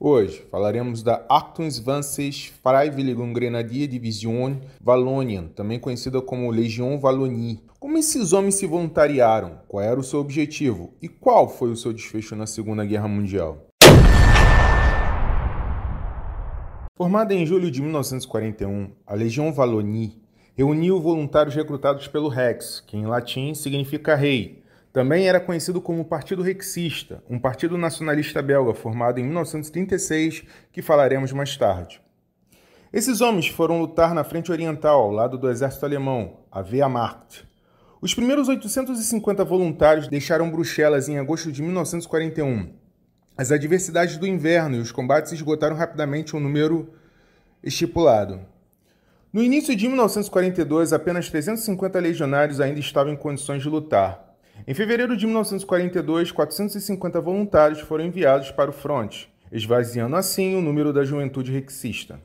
Hoje falaremos da 28. Freiwilligen Grenadier-Division Wallonien, também conhecida como Legião Wallonie. Como esses homens se voluntariaram? Qual era o seu objetivo? E qual foi o seu desfecho na Segunda Guerra Mundial? Formada em julho de 1941, a Legião Wallonie reuniu voluntários recrutados pelo Rex, que em latim significa rei. Também era conhecido como Partido Rexista, um partido nacionalista belga formado em 1936, que falaremos mais tarde. Esses homens foram lutar na frente oriental, ao lado do exército alemão, a Wehrmacht. Os primeiros 850 voluntários deixaram Bruxelas em agosto de 1941. As adversidades do inverno e os combates esgotaram rapidamente o número estipulado. No início de 1942, apenas 350 legionários ainda estavam em condições de lutar. Em fevereiro de 1942, 450 voluntários foram enviados para o fronte, esvaziando assim o número da juventude rexista.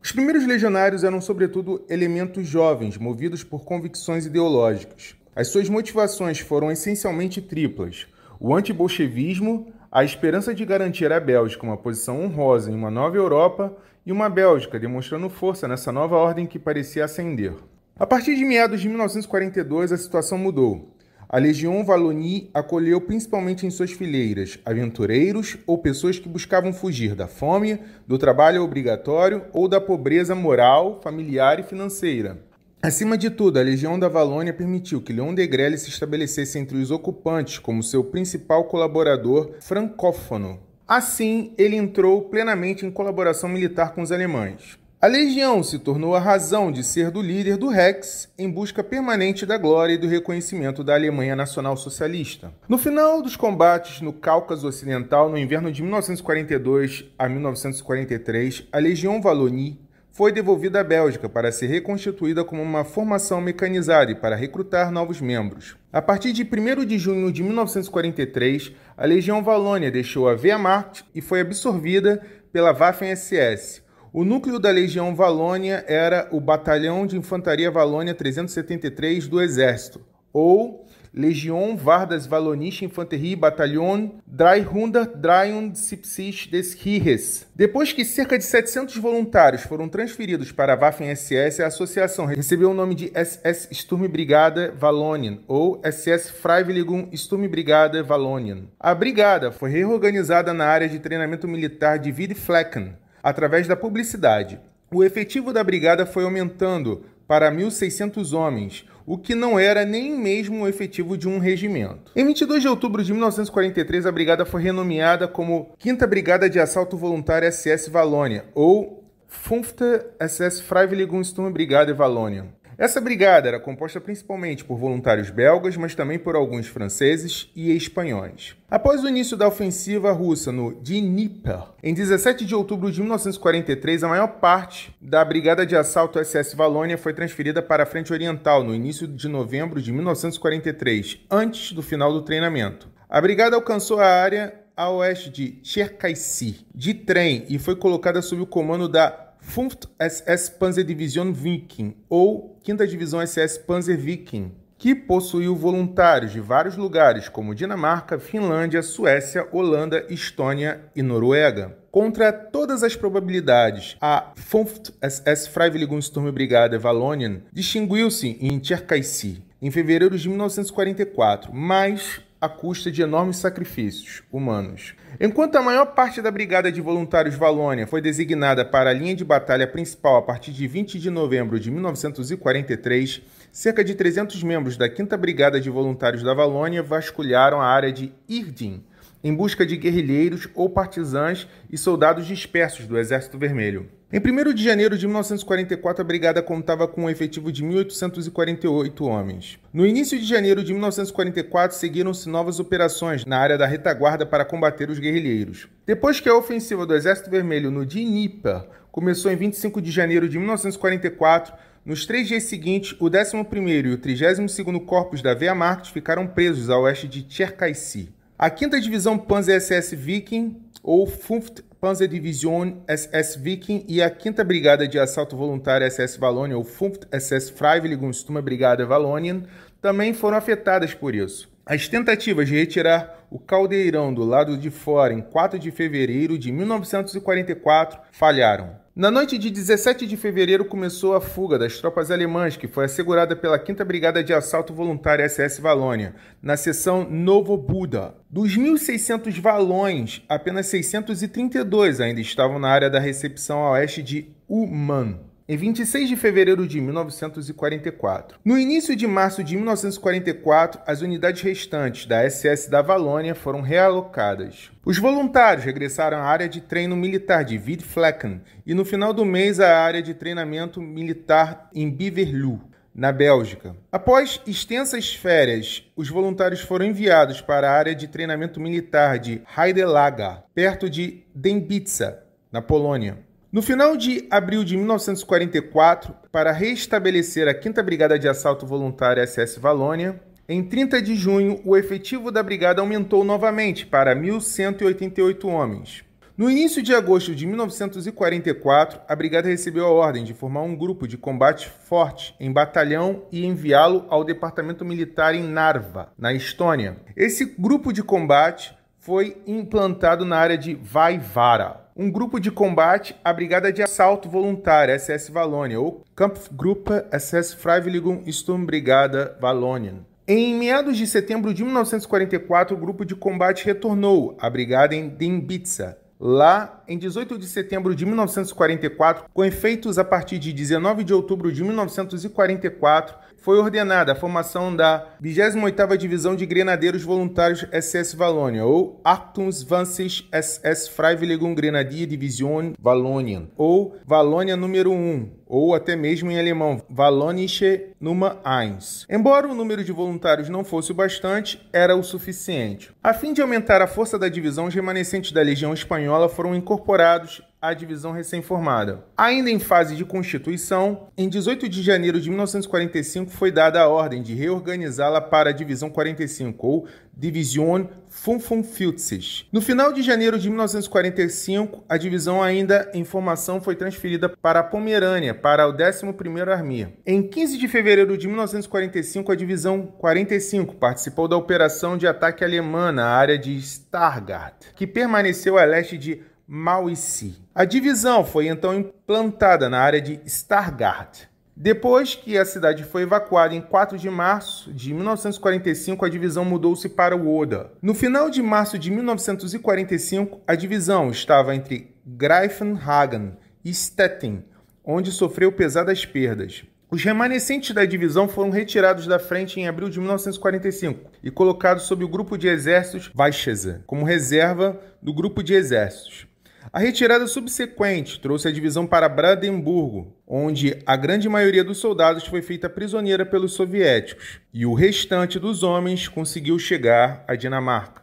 Os primeiros legionários eram, sobretudo, elementos jovens, movidos por convicções ideológicas. As suas motivações foram essencialmente triplas: o antibolchevismo, a esperança de garantir à Bélgica uma posição honrosa em uma nova Europa e uma Bélgica demonstrando força nessa nova ordem que parecia ascender. A partir de meados de 1942, a situação mudou. A Legião Wallonie acolheu principalmente em suas fileiras aventureiros ou pessoas que buscavam fugir da fome, do trabalho obrigatório ou da pobreza moral, familiar e financeira. Acima de tudo, a Legião da Valônia permitiu que Leon Degrelle se estabelecesse entre os ocupantes como seu principal colaborador francófono. Assim, ele entrou plenamente em colaboração militar com os alemães. A legião se tornou a razão de ser do líder do Rex em busca permanente da glória e do reconhecimento da Alemanha nacional-socialista. No final dos combates no Cáucaso Ocidental, no inverno de 1942 a 1943, a Legião Wallonie foi devolvida à Bélgica para ser reconstituída como uma formação mecanizada e para recrutar novos membros. A partir de 1º de junho de 1943, a Legião Wallônia deixou a Wehrmacht e foi absorvida pela Waffen-SS. O núcleo da Legião Wallônia era o Batalhão de Infantaria Wallônia 373 do Exército, ou Legion war des Wallonische Infanterie Bataillon 373 des Heeres. Depois que cerca de 700 voluntários foram transferidos para a Waffen-SS, a associação recebeu o nome de SS Sturmbrigade Wallonien, ou SS Freiwilligen Sturmbrigade Wallonien. A brigada foi reorganizada na área de treinamento militar de Wiedflecken, através da publicidade. O efetivo da brigada foi aumentando para 1.600 homens, o que não era nem mesmo o efetivo de um regimento. Em 22 de outubro de 1943, a brigada foi renomeada como 5ª Brigada de Assalto Voluntária SS Wallônia, ou 5th SS Freiwilligen Sturmbrigade Wallonien. Essa brigada era composta principalmente por voluntários belgas, mas também por alguns franceses e espanhóis. Após o início da ofensiva russa no Dnieper, em 17 de outubro de 1943, a maior parte da Brigada de Assalto SS Wallônia foi transferida para a Frente Oriental no início de novembro de 1943, antes do final do treinamento. A brigada alcançou a área a oeste de Cherkassy de trem e foi colocada sob o comando da 5th SS Panzerdivision Viking, ou 5ª Divisão SS Panzer Viking, que possuiu voluntários de vários lugares, como Dinamarca, Finlândia, Suécia, Holanda, Estônia e Noruega. Contra todas as probabilidades, a 5th SS Freiwilligen Sturmbrigade Wallonien distinguiu-se em Cherkassy em fevereiro de 1944, mas à custa de enormes sacrifícios humanos. Enquanto a maior parte da Brigada de Voluntários Wallônia foi designada para a linha de batalha principal a partir de 20 de novembro de 1943, cerca de 300 membros da 5ª Brigada de Voluntários da Wallônia vasculharam a área de Irding em busca de guerrilheiros ou partisãs e soldados dispersos do Exército Vermelho. Em 1º de janeiro de 1944, a brigada contava com um efetivo de 1.848 homens. No início de janeiro de 1944, seguiram-se novas operações na área da retaguarda para combater os guerrilheiros. Depois que a ofensiva do Exército Vermelho no Dnieper começou em 25 de janeiro de 1944, nos 3 dias seguintes, o 11º e o 32º Corpos da Wehrmacht ficaram presos a oeste de Cherkassy. A 5ª Divisão Panzer SS Viking, ou 5th Panzerdivision SS Viking, e a 5ª Brigada de Assalto Voluntário SS Wallônia, ou 5th SS Freiwilligen Sturmbrigade Wallonien, também foram afetadas por isso. As tentativas de retirar o caldeirão do lado de fora em 4 de fevereiro de 1944 falharam. Na noite de 17 de fevereiro começou a fuga das tropas alemãs, que foi assegurada pela 5ª Brigada de Assalto Voluntário SS Valônia, na seção Novo Buda. Dos 1.600 valões, apenas 632 ainda estavam na área da recepção a oeste de Uman, em 26 de fevereiro de 1944. No início de março de 1944, as unidades restantes da SS da Valônia foram realocadas. Os voluntários regressaram à área de treino militar de Wittflecken e no final do mês à área de treinamento militar em Beverloo, na Bélgica. Após extensas férias, os voluntários foram enviados para a área de treinamento militar de Heidelager, perto de Dębica, na Polônia. No final de abril de 1944, para restabelecer a 5ª Brigada de Assalto Voluntário SS Valônia, em 30 de junho, o efetivo da brigada aumentou novamente para 1.188 homens. No início de agosto de 1944, a brigada recebeu a ordem de formar um grupo de combate forte em batalhão e enviá-lo ao departamento militar em Narva, na Estônia. Esse grupo de combate foi implantado na área de Vaivara. Um grupo de combate, a Brigada de Assalto Voluntária SS Valônia, ou Kampfgruppe SS Freiwilligen Sturmbrigade Wallonien. Em meados de setembro de 1944, o grupo de combate retornou à brigada em Dębica. Lá, em 18 de setembro de 1944, com efeitos a partir de 19 de outubro de 1944, foi ordenada a formação da 28ª Divisão de Grenadeiros Voluntários SS Valônia, ou 28. SS Freiwilligen Grenadier Division Wallonien, ou Valônia número 1, ou até mesmo em alemão, Wallonische Nummer 1. Embora o número de voluntários não fosse o bastante, era o suficiente. A fim de aumentar a força da divisão, os remanescentes da Legião Espanhola foram incorporados à divisão recém-formada. Ainda em fase de constituição, em 18 de janeiro de 1945 foi dada a ordem de reorganizá-la para a Divisão 45, ou Division 45. No final de janeiro de 1945, a divisão ainda em formação foi transferida para a Pomerânia, para o 11º Armia. Em 15 de fevereiro de 1945, a Divisão 45 participou da operação de ataque alemã na área de Stargard, que permaneceu a leste de Mauicy. A divisão foi então implantada na área de Stargard. Depois que a cidade foi evacuada em 4 de março de 1945, a divisão mudou-se para o Oder. No final de março de 1945, a divisão estava entre Greifenhagen e Stettin, onde sofreu pesadas perdas. Os remanescentes da divisão foram retirados da frente em abril de 1945 e colocados sob o grupo de exércitos Weichsee, como reserva do grupo de exércitos. A retirada subsequente trouxe a divisão para Brandemburgo, onde a grande maioria dos soldados foi feita prisioneira pelos soviéticos, e o restante dos homens conseguiu chegar à Dinamarca.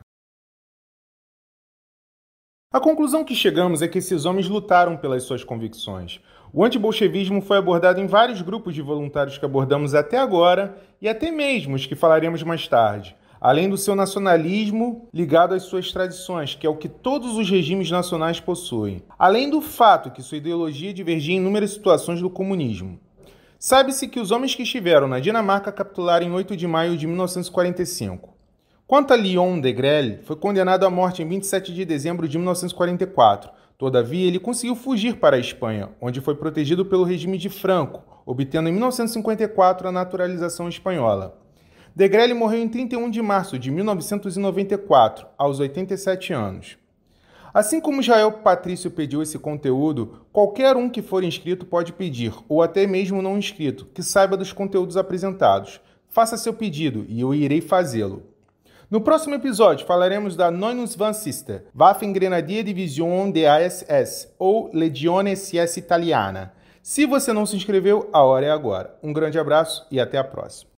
A conclusão que chegamos é que esses homens lutaram pelas suas convicções. O antibolchevismo foi abordado em vários grupos de voluntários que abordamos até agora e até mesmo os que falaremos mais tarde, além do seu nacionalismo ligado às suas tradições, que é o que todos os regimes nacionais possuem, além do fato que sua ideologia divergia em inúmeras situações do comunismo. Sabe-se que os homens que estiveram na Dinamarca capturaram em 8 de maio de 1945. Quanto a Leon Degrelle, foi condenado à morte em 27 de dezembro de 1944. Todavia, ele conseguiu fugir para a Espanha, onde foi protegido pelo regime de Franco, obtendo em 1954 a naturalização espanhola. Degrelle morreu em 31 de março de 1994, aos 87 anos. Assim como Jael Patrício pediu esse conteúdo, qualquer um que for inscrito pode pedir, ou até mesmo não inscrito, que saiba dos conteúdos apresentados. Faça seu pedido e eu irei fazê-lo. No próximo episódio falaremos da 29. Waffen-Grenadier Division DASS, ou Legione SS Italiana. Se você não se inscreveu, a hora é agora. Um grande abraço e até a próxima.